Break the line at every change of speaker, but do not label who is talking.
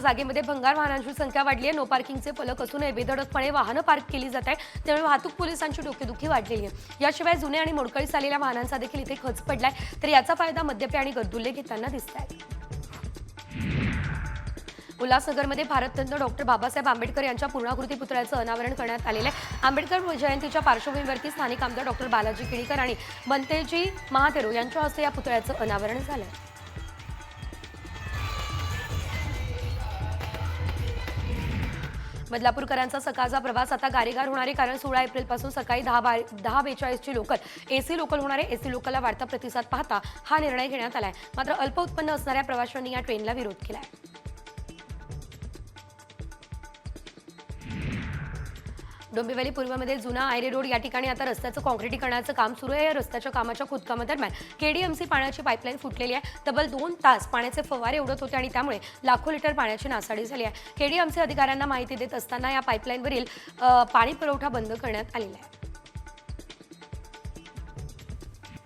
जागेमध्ये भंगार वाहनांची संख्या वाढली आहे। नो पार्किंगचे फलक असूनही बेधडकपणे वाहनं पार्क केली जात आहे, त्यामुळे वाहतूक पोलिसांची डोकेदुखी वाढलेली आहे। याशिवाय जुने आणि मोडकळीस आलेल्या वाहनांचा देखील इथे खच पडलाय, तर याचा फायदा मद्यपी आणि गरजुल्ले घेताना दिसत आहे। उल्हासनगरमध्ये भारतरत्न डॉक्टर बाबासाहेब आंबेडकर यांच्या पूर्णाकृती पुतळ्याचं अनावरण करण्यात आलेलं आहे। आंबेडकर जयंतीच्या पार्श्वभूमीवरती स्थानिक आमदार डॉक्टर बालाजी किणीकर आणि बंतेजी महातेरो यांच्या हस्ते या पुतळ्याचं अनावरण झालं। बदलापूरकरांचा सकाळचा प्रवास आता गारेगार होणार आहे, कारण 16 एप्रिलपासून सकाळी 10:42 ची लोकल एसी लोकल होणार आहे। एसी लोकलला वाढता प्रतिसाद पाहता हा निर्णय घेण्यात आला आहे। मात्र अल्प उत्पन्न असणाऱ्या प्रवाशांनी या ट्रेनला विरोध केला आहे। डोंबिवली पूर्वमध्ये जुना आयरे रोड या ठिकाणी आता रस्त्याचं काँक्रिटीकरणाचं काम सुरू आहे। या रस्त्याच्या कामाच्या खोदकामादरम्यान केडीएमसी पाण्याची पाईपलाईन फुटलेली आहे। तब्बल 2 तास पाण्याचे फवारे उडत होते आणि त्यामुळे लाखो लिटर पाण्याची नासाडी झाली आहे। केडीएमसी अधिकाऱ्यांना माहिती देत असताना या पाईपलाईनवरील पाणी पुरवठा बंद करण्यात आलेला आहे।